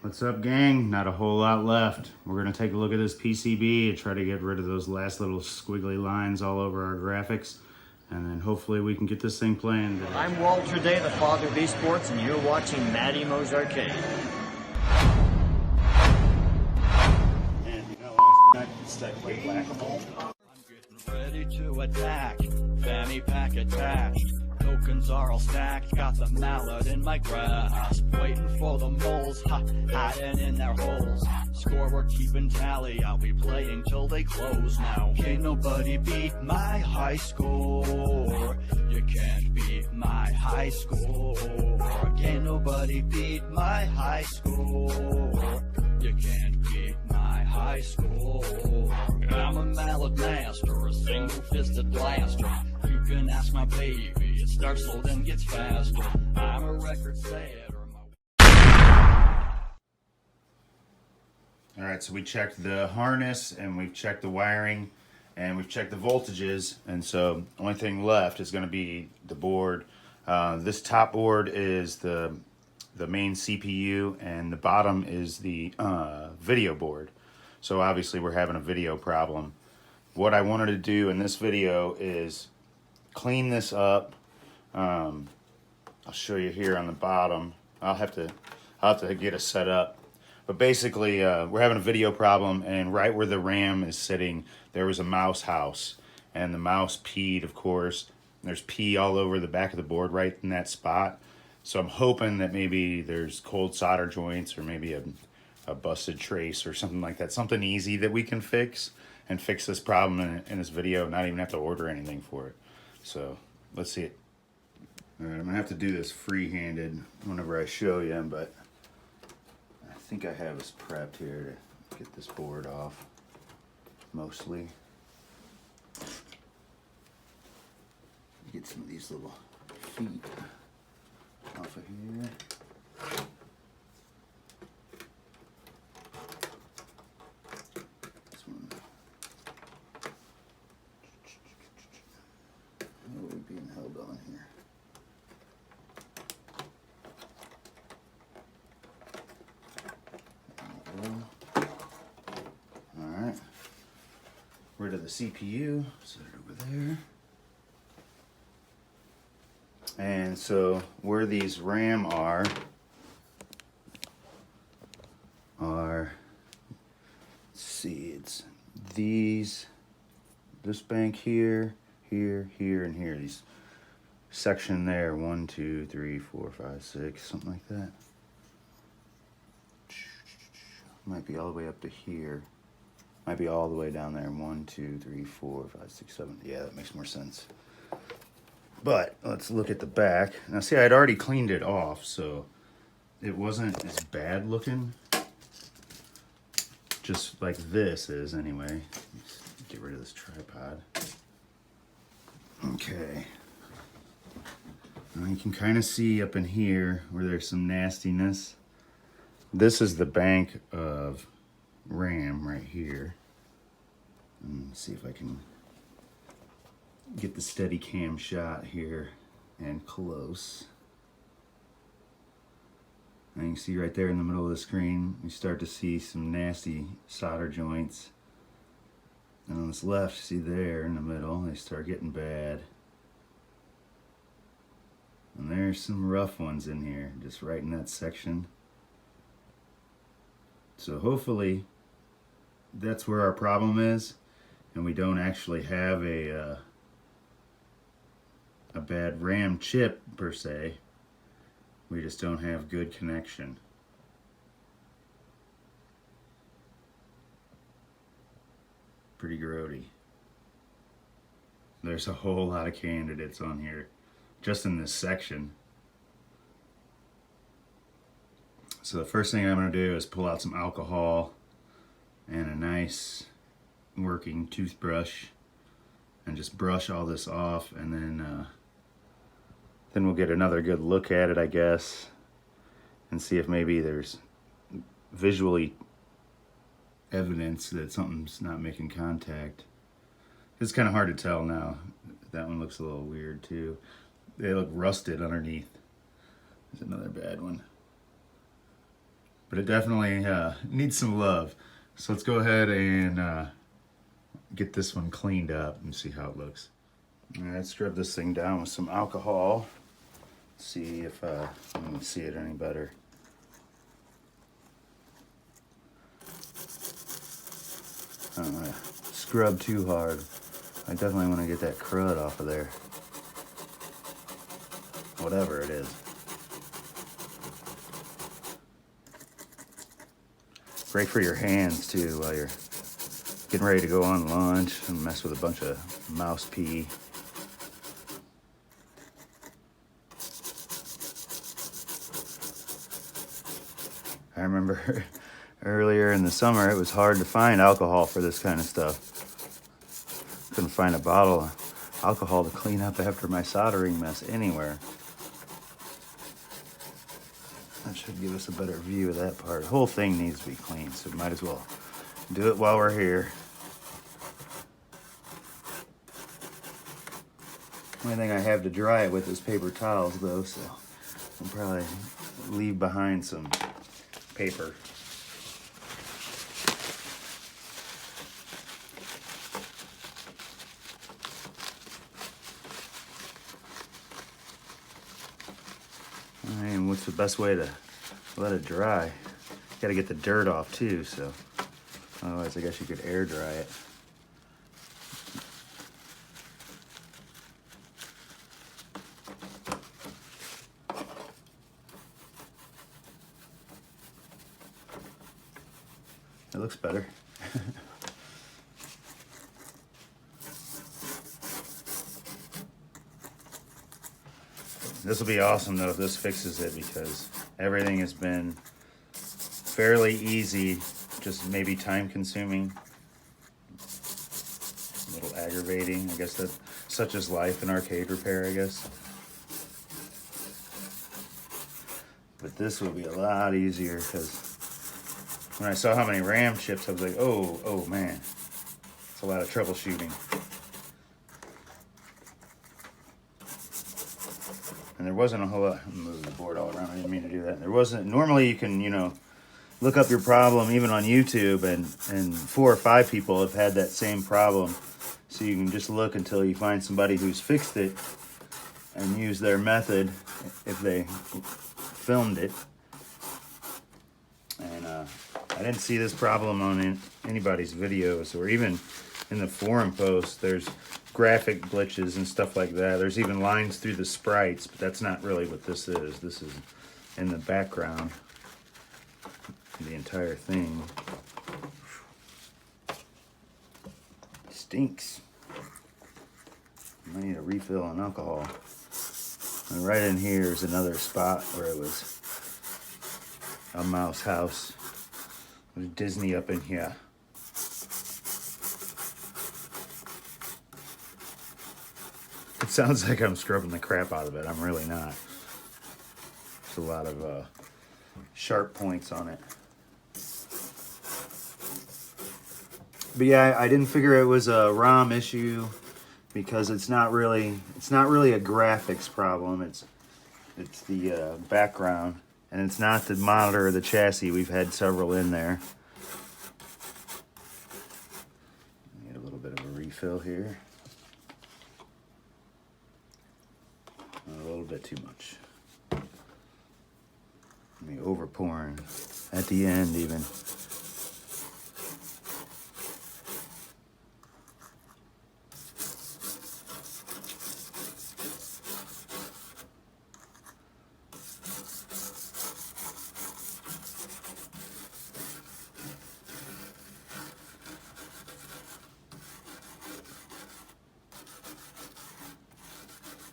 What's up, gang? Not a whole lot left. We're gonna take a look at this PCB and try to get rid of those last little squiggly lines all over our graphics, and then hopefully we can get this thing playing today. I'm Walter Day, the father of esports, and you're watching Matty Mo's Arcade. And you know, I stuck like whack-a-mole. I'm getting ready to attack. Fanny pack attached. Tokens are all stacked. Got the mallet in my grasp. Waiting for the moles, hiding in their holes. Score, we're keeping tally. I'll be playing till they close now. Can't nobody beat my high score. You can't beat my high score. Can't nobody beat my high score. You can't beat my high score. I'm a mallet master, a single-fisted blaster. You can ask my baby, it starts slow then gets faster. I'm a record setter. Alright, so we checked the harness, and we've checked the wiring, and we've checked the voltages, and so the only thing left is going to be the board. This top board is the main CPU, and the bottom is the video board. So obviously we're having a video problem. What I wanted to do in this video is clean this up. I'll show you here on the bottom. I'll have to get it set up. But basically, we're having a video problem, and right where the RAM is sitting, there was a mouse house, and the mouse peed, of course. There's pee all over the back of the board right in that spot. So I'm hoping that maybe there's cold solder joints, or maybe a busted trace or something like that. Something easy that we can fix and fix this problem in this video, not even have to order anything for it. So let's see it. All right, I'm gonna have to do this free-handed whenever I show you, but I think I have this prepped here to get this board off, mostly. Get some of these little feet off of here. This one. Oh, we're being held on here. Alright. Rid of the CPU. Set it over there. And so where these RAM are let's see, it's this bank here, here, and here. These section there, 1, 2, 3, 4, 5, 6, something like that. Might be all the way up to here. Might be all the way down there. 1, 2, 3, 4, 5, 6, 7. Yeah, that makes more sense. But let's look at the back. Now see, I'd already cleaned it off, so it wasn't as bad looking. Just like this is anyway. Let's get rid of this tripod. Okay. Now you can kind of see up in here where there's some nastiness. This is the bank of RAM right here. Let's see if I can get the steady cam shot here and close. And you can see right there in the middle of the screen, you start to see some nasty solder joints. And on this left, see there in the middle, they start getting bad. And there's some rough ones in here, just right in that section. So hopefully that's where our problem is, and we don't actually have a bad RAM chip per se. We just don't have good connection. Pretty grody. There's a whole lot of candidates on here, just in this section. So the first thing I'm going to do is pull out some alcohol and a nice working toothbrush and just brush all this off, and then we'll get another good look at it, I guess, and see if maybe there's visually evidence that something's not making contact. It's kind of hard to tell now. That one looks a little weird too. They look rusted underneath. There's another bad one. but it definitely needs some love. So let's go ahead and get this one cleaned up and see how it looks. All right, let's rub this thing down with some alcohol. See if I can see it any better. I don't want to scrub too hard. I definitely want to get that crud off of there. Whatever it is. Great for your hands too while you're getting ready to go on lunch and mess with a bunch of mouse pee. I remember earlier in the summer it was hard to find alcohol for this kind of stuff. Couldn't find a bottle of alcohol to clean up after my soldering mess anywhere. That should give us a better view of that part. The whole thing needs to be clean, so might as well do it while we're here. Only thing I have to dry it with is paper towels though, so I'll probably leave behind some paper. And what's the best way to let it dry? Got to get the dirt off too, so otherwise I guess you could air dry it. It looks better. This will be awesome though if this fixes it, because everything has been fairly easy, just maybe time consuming, a little aggravating. I guess that such is life in arcade repair, I guess. But this will be a lot easier, because when I saw how many RAM chips, I was like, oh man, it's a lot of troubleshooting. And there wasn't a whole lot. I'm moving the board all around. I didn't mean to do that. There wasn't. Normally, you can, look up your problem even on YouTube, and 4 or 5 people have had that same problem. So you can just look until you find somebody who's fixed it and use their method if they filmed it. And I didn't see this problem on anybody's videos, or even in the forum posts. There's graphic glitches and stuff like that. There's even lines through the sprites, but that's not really what this is. This is in the background, the entire thing. Stinks. I need a refill on alcohol. And right in here is another spot where it was a mouse house. There's Disney up in here. It sounds like I'm scrubbing the crap out of it. I'm really not. There's a lot of sharp points on it. But yeah, I didn't figure it was a ROM issue, because it's not really a graphics problem. It's the background, and it's not the monitor or the chassis. We've had several in there. Need a little bit of a refill here. A little bit too much. Maybe over pouring at the end even.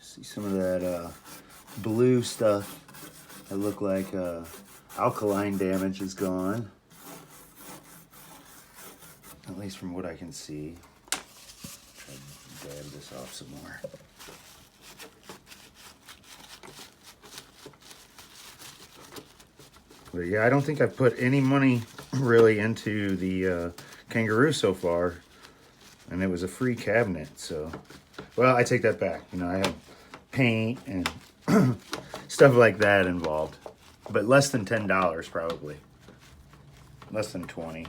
See some of that blue stuff that looked like alkaline damage is gone. At least from what I can see. Try to dab this off some more. But yeah, I don't think I've put any money really into the Kangaroo so far. And it was a free cabinet, so... Well, I take that back. I have paint and stuff like that involved. But less than $10 probably. less than 20.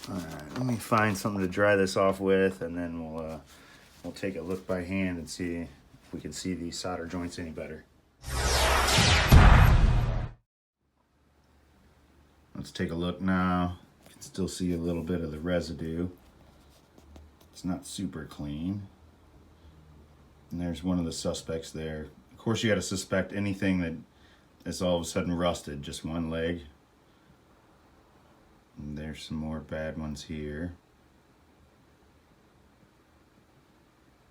All right, let me find something to dry this off with, and then we'll take a look by hand and see if we can see these solder joints any better. Let's take a look now. You can still see a little bit of the residue. It's not super clean. And there's one of the suspects there. Of course, you got to suspect anything that is all of a sudden rusted, just one leg. And there's some more bad ones here.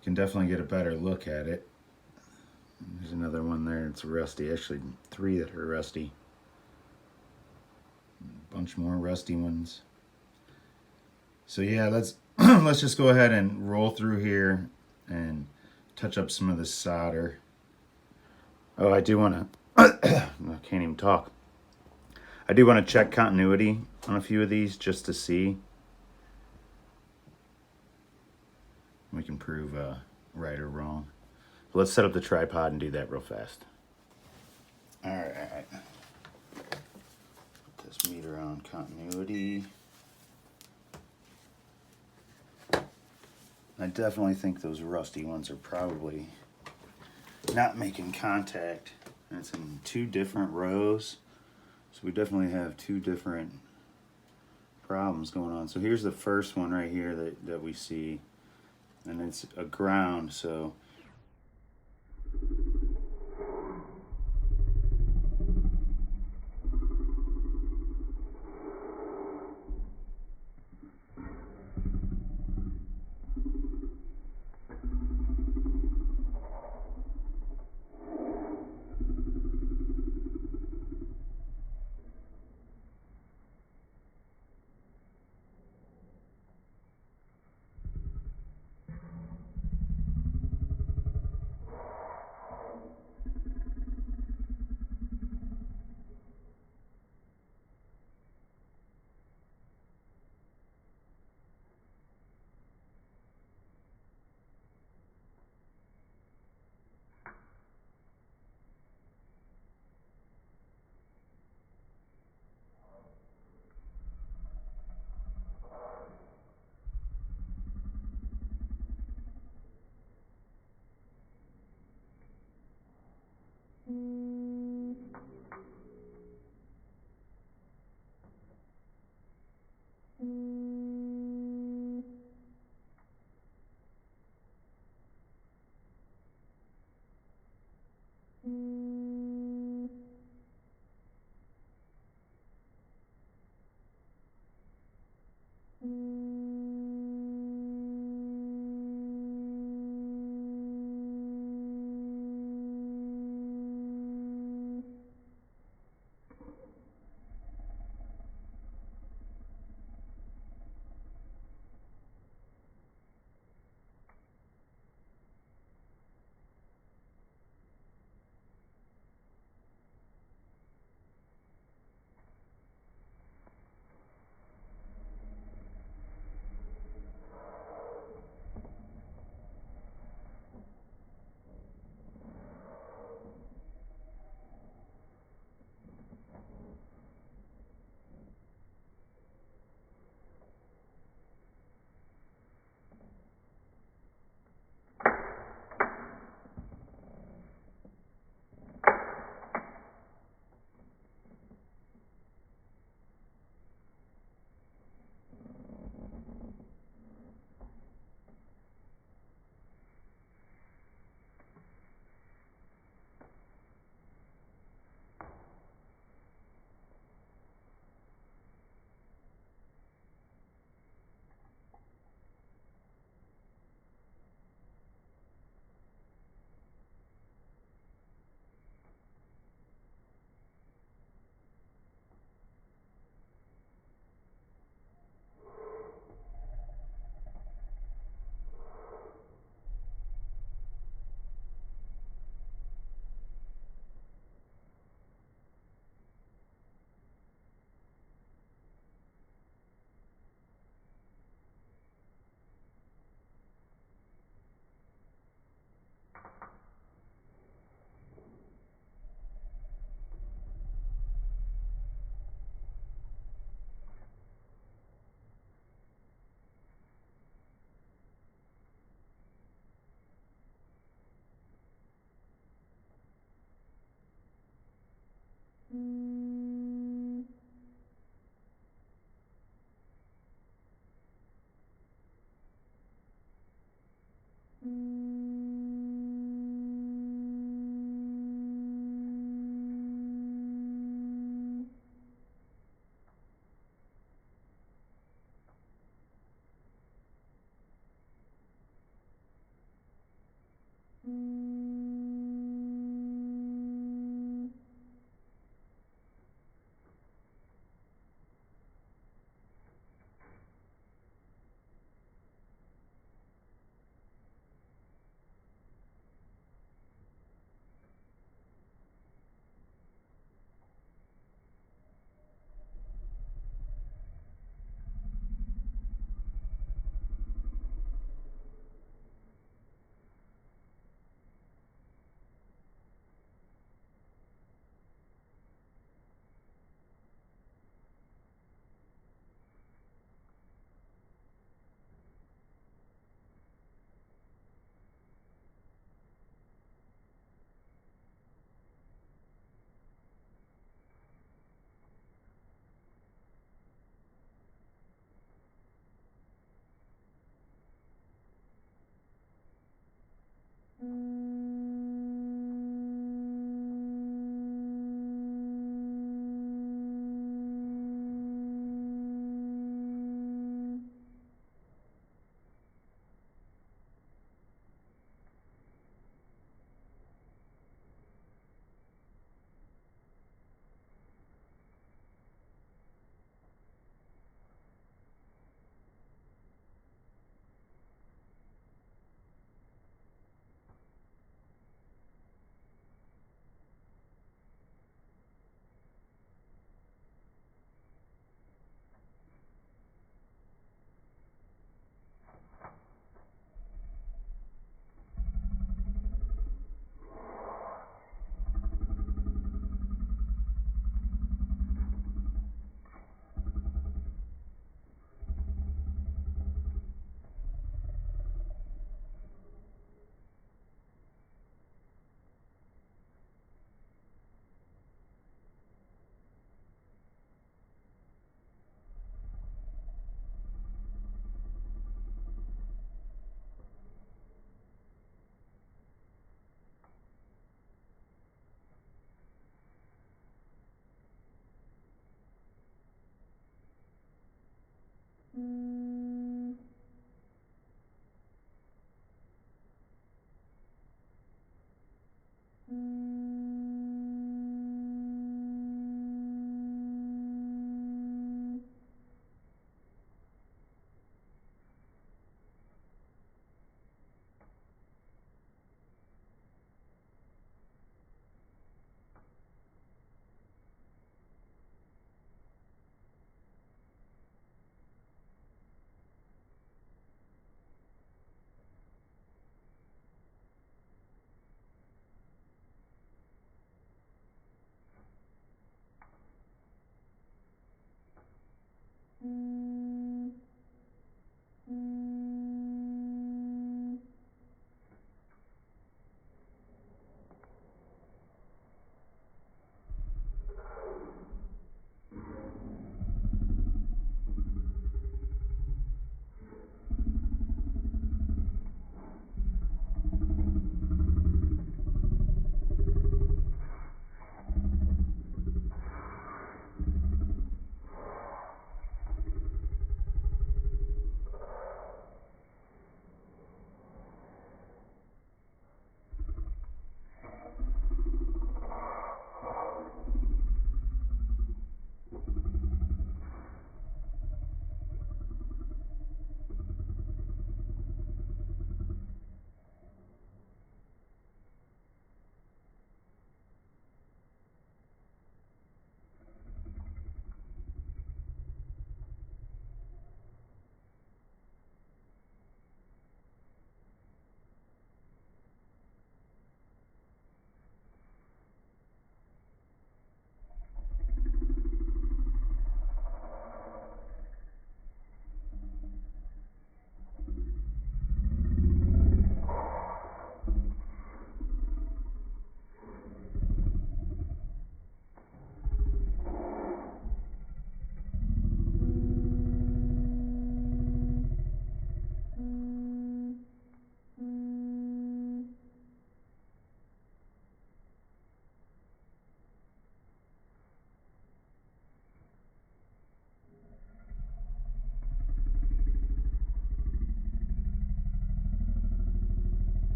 You can definitely get a better look at it. There's another one there, it's rusty. Actually, 3 that are rusty. A bunch more rusty ones. So yeah, let's let's just go ahead and roll through here and touch up some of this solder. Oh, I do want to, I can't even talk. I do want to check continuity on a few of these just to see. We can prove right or wrong. Let's set up the tripod and do that real fast. All right. Put this meter on continuity. I definitely think those rusty ones are probably not making contact. And it's in 2 different rows. So we definitely have 2 different problems going on. So here's the first one right here that we see. And it's a ground, so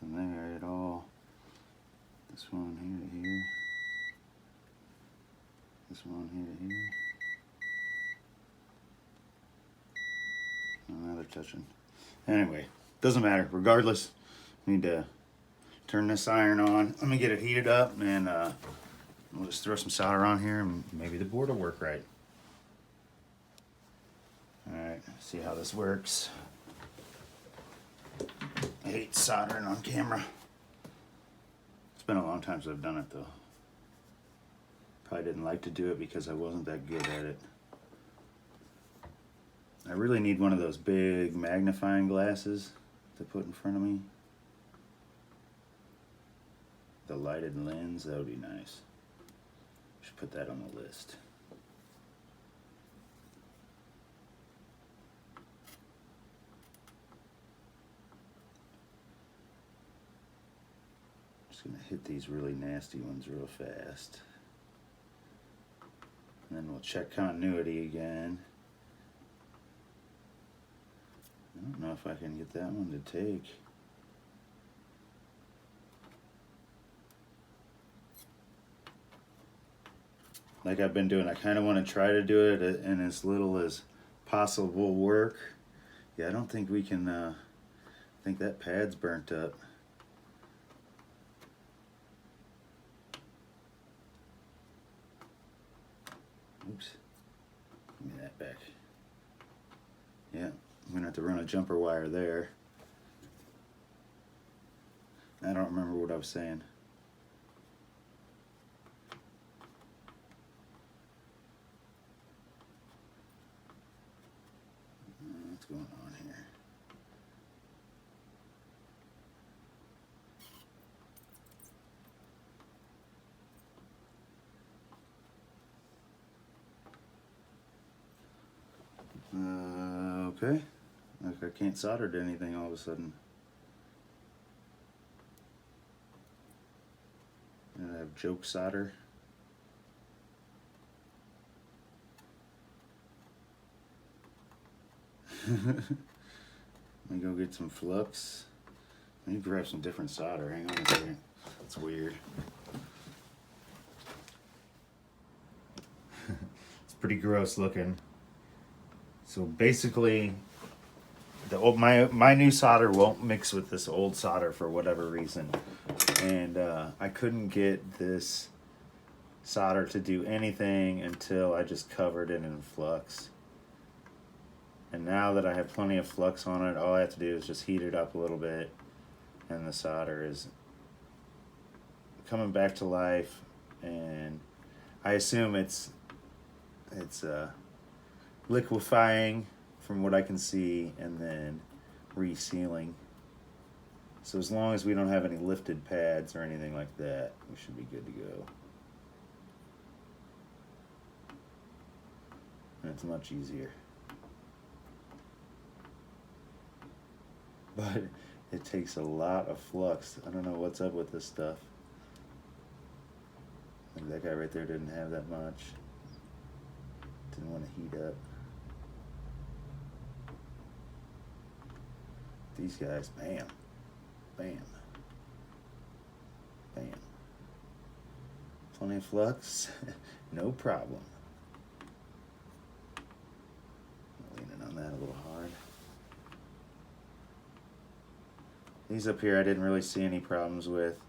nothing there at all. This one here to here. This one here to here. Oh, now they're touching. Anyway, doesn't matter. Regardless, we need to turn this iron on. Let me get it heated up, and we'll just throw some solder on here, and maybe the board will work right. Alright, see how this works. I hate soldering on camera. It's been a long time since I've done it though. Probably didn't like to do it because I wasn't that good at it. I really need one of those big magnifying glasses to put in front of me. The lighted lens, that would be nice. Should put that on the list. Just gonna hit these really nasty ones real fast. And then we'll check continuity again. I don't know if I can get that one to take. Like I've been doing, I kind of want to try to do it in as little as possible work. Yeah, I don't think we can, I think that pad's burnt up. Oops, give me that back. Yeah, I'm gonna have to run a jumper wire there. I don't remember what I was saying. What's going on here? Okay. Like I can't solder to anything all of a sudden. And I have joke solder. Let me go get some flux. Let me grab some different solder. Hang on a second. That's weird. It's pretty gross looking. So basically, my new solder won't mix with this old solder for whatever reason, and I couldn't get this solder to do anything until I just covered it in flux. And now that I have plenty of flux on it, all I have to do is just heat it up a little bit, and the solder is coming back to life. And I assume it's liquefying from what I can see, and then resealing. So as long as we don't have any lifted pads or anything like that, we should be good to go. And it's much easier. But it takes a lot of flux. I don't know what's up with this stuff. Like that guy right there didn't have that much. Didn't want to heat up. These guys, bam, bam, bam. Plenty of flux, no problem. Leaning on that a little hard. These up here I didn't really see any problems with,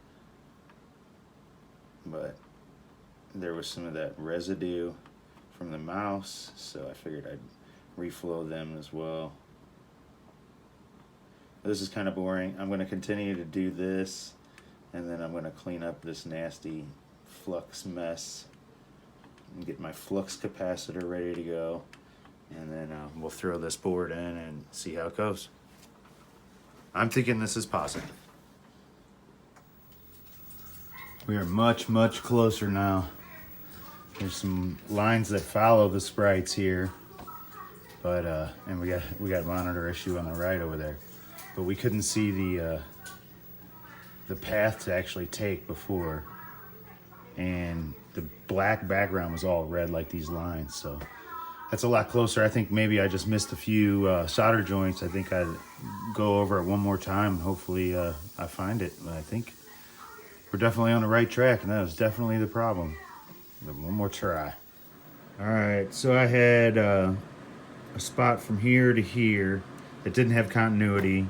but there was some of that residue from the mouse, so I figured I'd reflow them as well. This is kind of boring. I'm going to continue to do this, and then I'm going to clean up this nasty flux mess and get my flux capacitor ready to go, and then we'll throw this board in and see how it goes. I'm thinking this is positive. We are much, much closer now. There's some lines that follow the sprites here, but and we got monitor issue on the right over there. But we couldn't see the path to actually take before, and the black background was all red like these lines. So That's a lot closer. I think maybe I just missed a few solder joints. I think I'd go over it one more time. Hopefully I find it. But I think we're definitely on the right track, and that was definitely the problem. But one more try. All right, so I had a spot from here to here that didn't have continuity.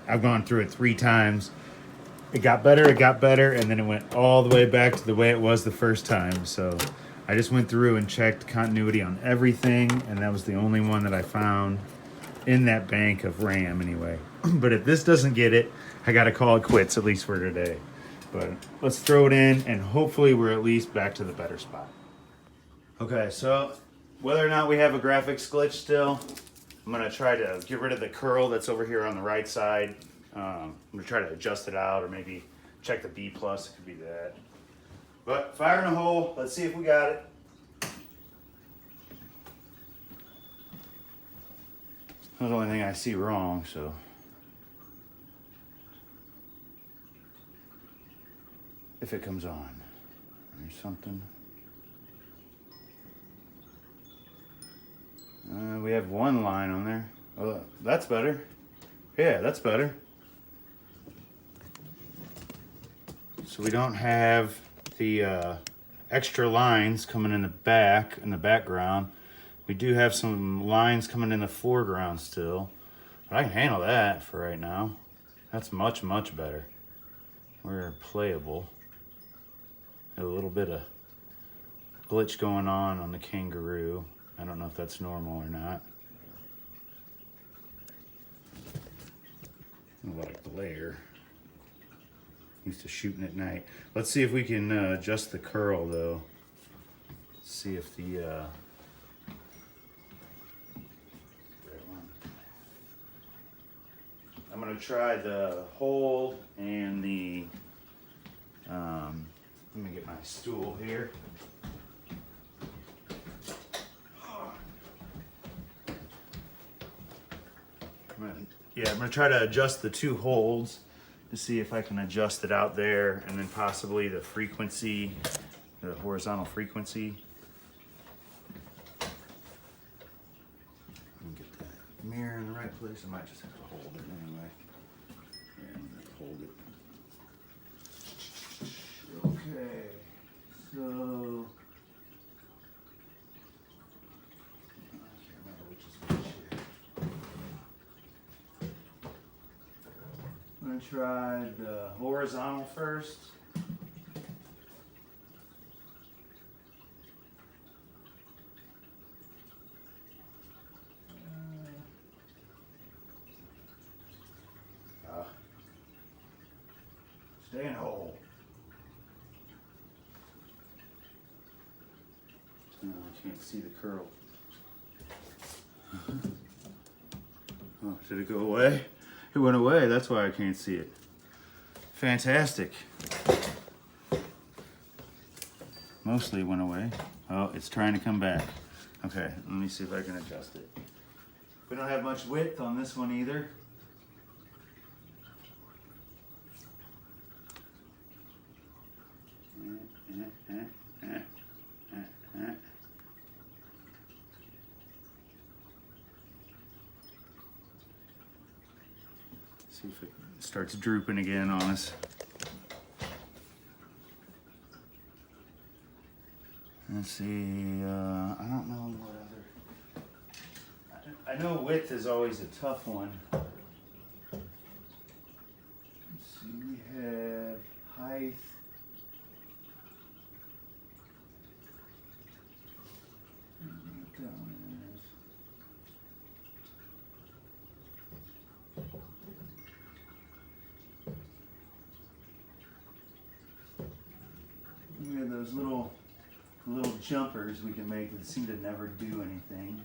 I've gone through it 3 times. It got better, and then it went all the way back to the way it was the first time. So I just went through and checked continuity on everything, and that was the only one that I found in that bank of RAM anyway. But if this doesn't get it, I gotta call it quits, at least for today. But let's throw it in, and hopefully we're at least back to the better spot. Okay, so whether or not we have a graphics glitch still, I'm gonna try to get rid of the curl that's over here on the right side. I'm gonna try to adjust it out, or maybe check the B+, it could be that. But fire in a hole, let's see if we got it. That's the only thing I see wrong, so. If it comes on, there's something. We have one line on there. Oh, that's better. Yeah, that's better. So we don't have the extra lines coming in the back, in the background. We do have some lines coming in the foreground still, but I can handle that for right now. That's much, much better. We're playable. Have a little bit of glitch going on the Kangaroo. I don't know if that's normal or not. A lot of glare. Used to shooting at night. Let's see if we can adjust the curl though. See if the I'm gonna try the hold and the let me get my stool here. I'm gonna try to adjust the 2 holds to see if I can adjust it out there, and then possibly the frequency, the horizontal frequency. Let me get that mirror in the right place. I might just have to hold it anyway. Yeah, I'm gonna hold it. Okay, so I can't remember which is which here. I'm gonna try the horizontal first. Stay in hole. No, I can't see the curl. Oh, did it go away? It went away, that's why I can't see it. Fantastic. Mostly it went away. Oh, it's trying to come back. Okay, let me see if I can adjust it. We don't have much width on this one either. See if it starts drooping again on us. Let's see, I don't know what other... I know width is always a tough one. Let's see, we have height. We have those little jumpers we can make that seem to never do anything.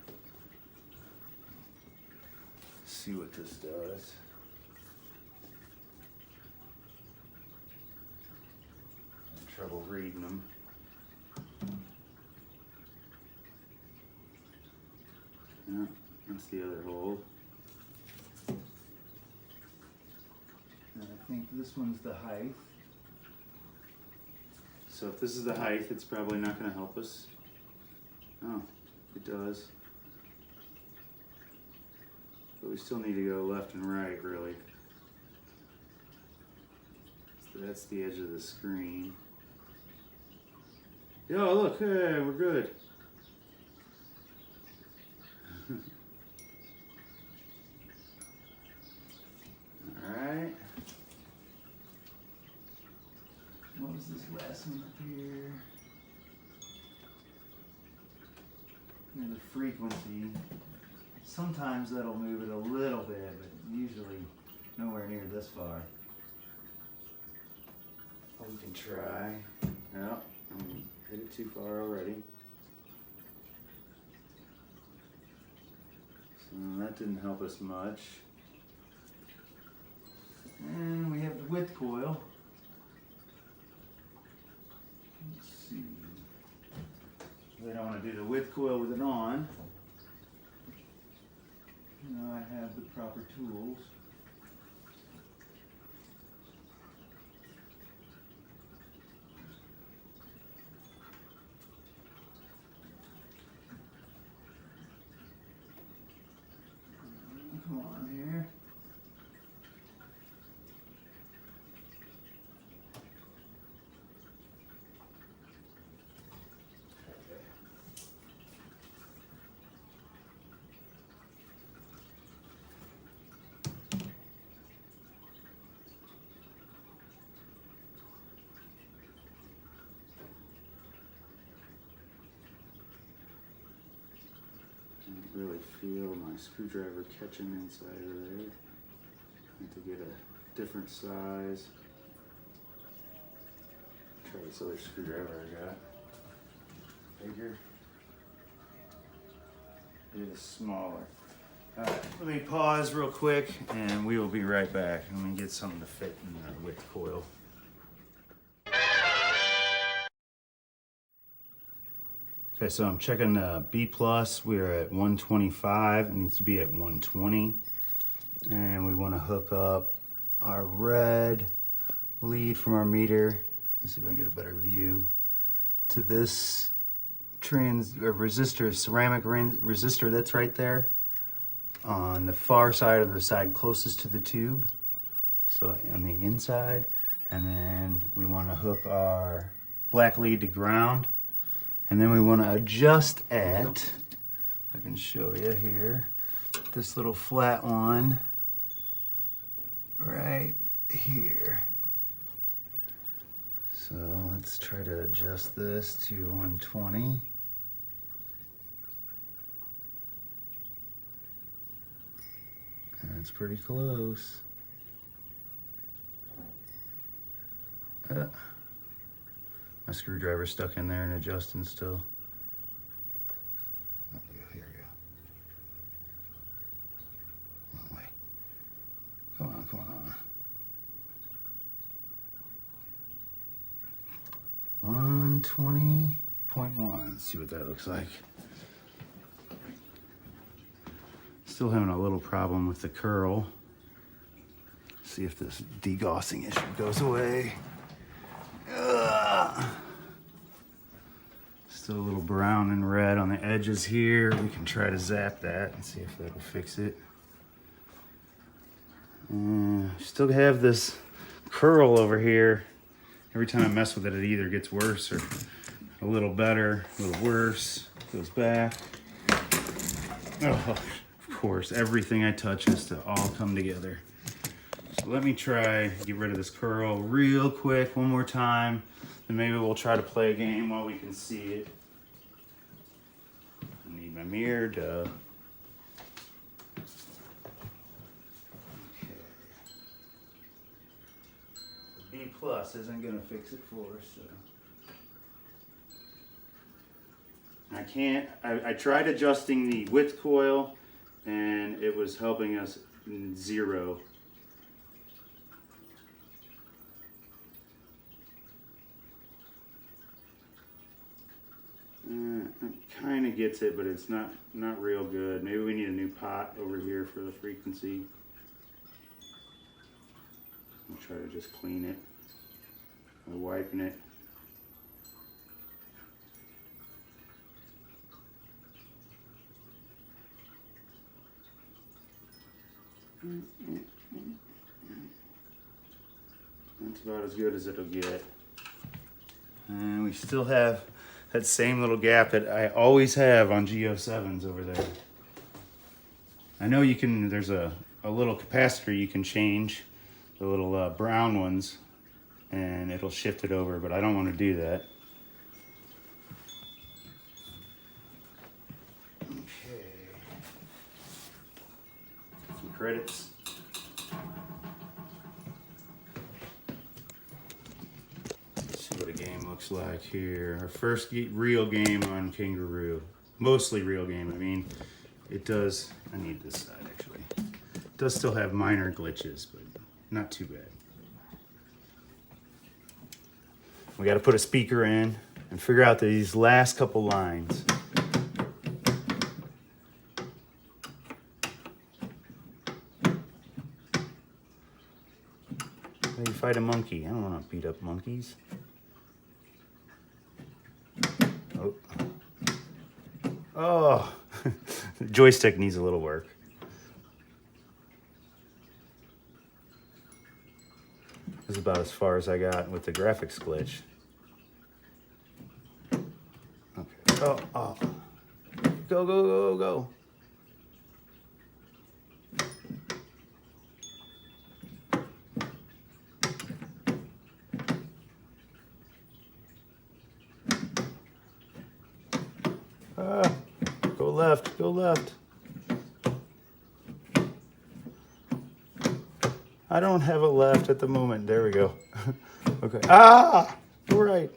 Let's see what this does. I'm having trouble reading them. Yeah, that's the other hole. And I think this one's the height. So if this is the height, it's probably not going to help us. Oh, it does. But we still need to go left and right, really. So that's the edge of the screen. Yo, look, hey, we're good. Alright. What was this last one up here? And the frequency. Sometimes that'll move it a little bit, but usually nowhere near this far. We can try. No, I'm hit it too far already. So that didn't help us much. And we have the width coil. Let's see. We don't want to do the width coil with it on. Now I have the proper tools. Come on here. Really feel my screwdriver catching inside of there. Need to get a different size. Try this other screwdriver I got. Bigger. It is smaller. Alright, let me pause real quick and we will be right back. I'm gonna get something to fit in the width coil. Okay, so I'm checking B+. We're at 125. It needs to be at 120. And we want to hook up our red lead from our meter. Let's see if I can get a better view. To this resistor, ceramic resistor that's right there on the far side of the side closest to the tube. So on the inside. And then we want to hook our black lead to ground. And then we want to adjust at, I can show you here, this little flat one right here. So let's try to adjust this to 120. That's pretty close. My screwdriver's stuck in there and adjusting still. Oh, here we go. Wrong way. Come on, come on. 120.1. Let's see what that looks like. Still having a little problem with the curl. See if this degaussing issue goes away. Still a little brown and red on the edges here. We can try to zap that and see if that'll fix it. Still have this curl over here. Every time I mess with it, it either gets worse or a little better, a little worse, goes back. Oh, of course, everything I touch has to all come together. So let me try get rid of this curl real quick one more time. And maybe we'll try to play a game while we can see it. I need my mirror, duh. Okay. The B+ isn't gonna fix it for us, so. I can't, I tried adjusting the width coil and it was helping us in 0. It kind of gets it, but it's not real good. Maybe we need a new pot over here for the frequency. I'll try to just clean it by wiping it. That's about as good as it'll get. And we still have that same little gap that I always have on G07s over there. I know you can, there's a little capacitor you can change, the little brown ones, and it'll shift it over, but I don't want to do that. Okay. Some credits. Let's see what a game looks like here. Our first real game on Kangaroo. Mostly real game. I mean, it does, I need this side actually. It does still have minor glitches, but not too bad. We got to put a speaker in and figure out these last couple lines. How do you fight a monkey? I don't want to beat up monkeys. Oh. Oh. The joystick needs a little work. This is about as far as I got with the graphics glitch. Okay. Oh, oh. Go, go, go, go. Go left, go left. I don't have a left at the moment. There we go. Okay. Ah! You're right.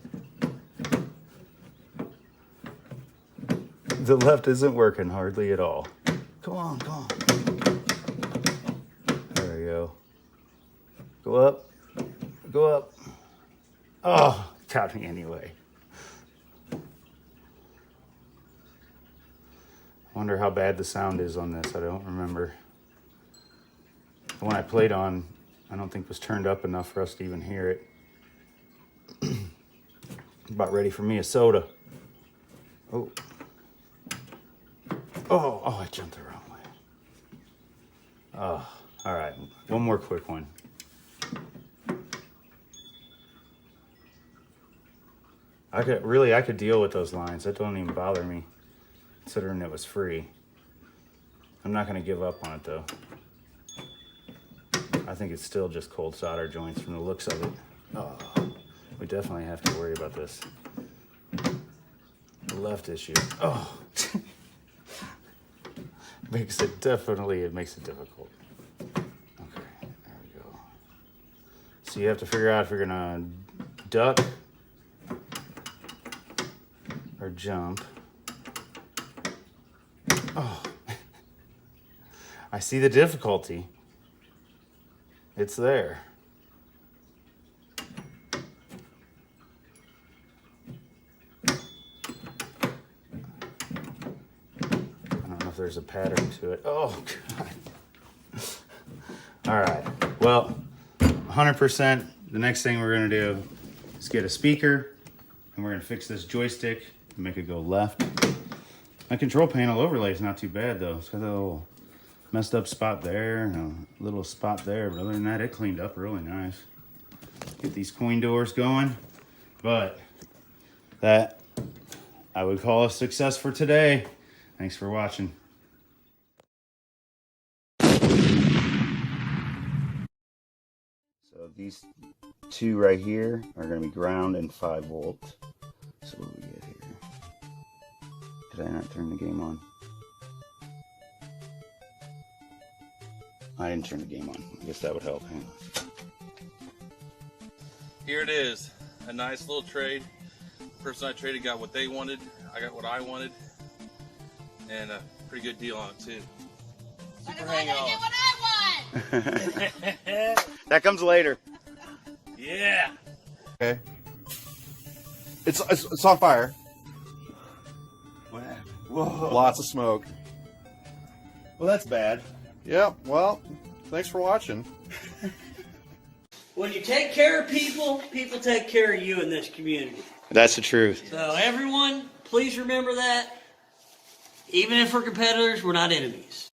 The left isn't working hardly at all. Come on, come on. There we go. Go up. Go up. Oh, got me anyway. I wonder how bad the sound is on this. I don't remember. The one I played on, I don't think was turned up enough for us to even hear it. About ready for me a soda. Oh. Oh, oh, I jumped the wrong way. Oh, all right. One more quick one. I could deal with those lines. That don't even bother me, considering it was free. I'm not going to give up on it, though. I think it's still just cold solder joints from the looks of it. Oh, we definitely have to worry about this. The left issue. Oh. It makes it difficult. Okay, there we go. So you have to figure out if you're gonna duck or jump. Oh. I see the difficulty. It's there. I don't know if there's a pattern to it. Oh, God. All right. Well, 100%. The next thing we're going to do is get a speaker, and we're going to fix this joystick and make it go left. My control panel overlay is not too bad, though. It's got a little messed up spot there and a little spot there, but other than that, it cleaned up really nice. Get these coin doors going, but that I would call a success for today. Thanks for watching. So these two right here are going to be ground and 5 volt. So what do we get here? Did I not turn the game on? I didn't turn the game on. I guess that would help. Hang on. Here it is, a nice little trade. The person I traded got what they wanted, I got what I wanted, and a pretty good deal on it too. Super hang on. Get what I want. That comes later. Yeah. Okay. It's on fire. What? Whoa. Lots of smoke. Well, that's bad. Yeah, well, thanks for watching. When you take care of people, people take care of you in this community. That's the truth. So everyone, please remember that. Even if we're competitors, we're not enemies.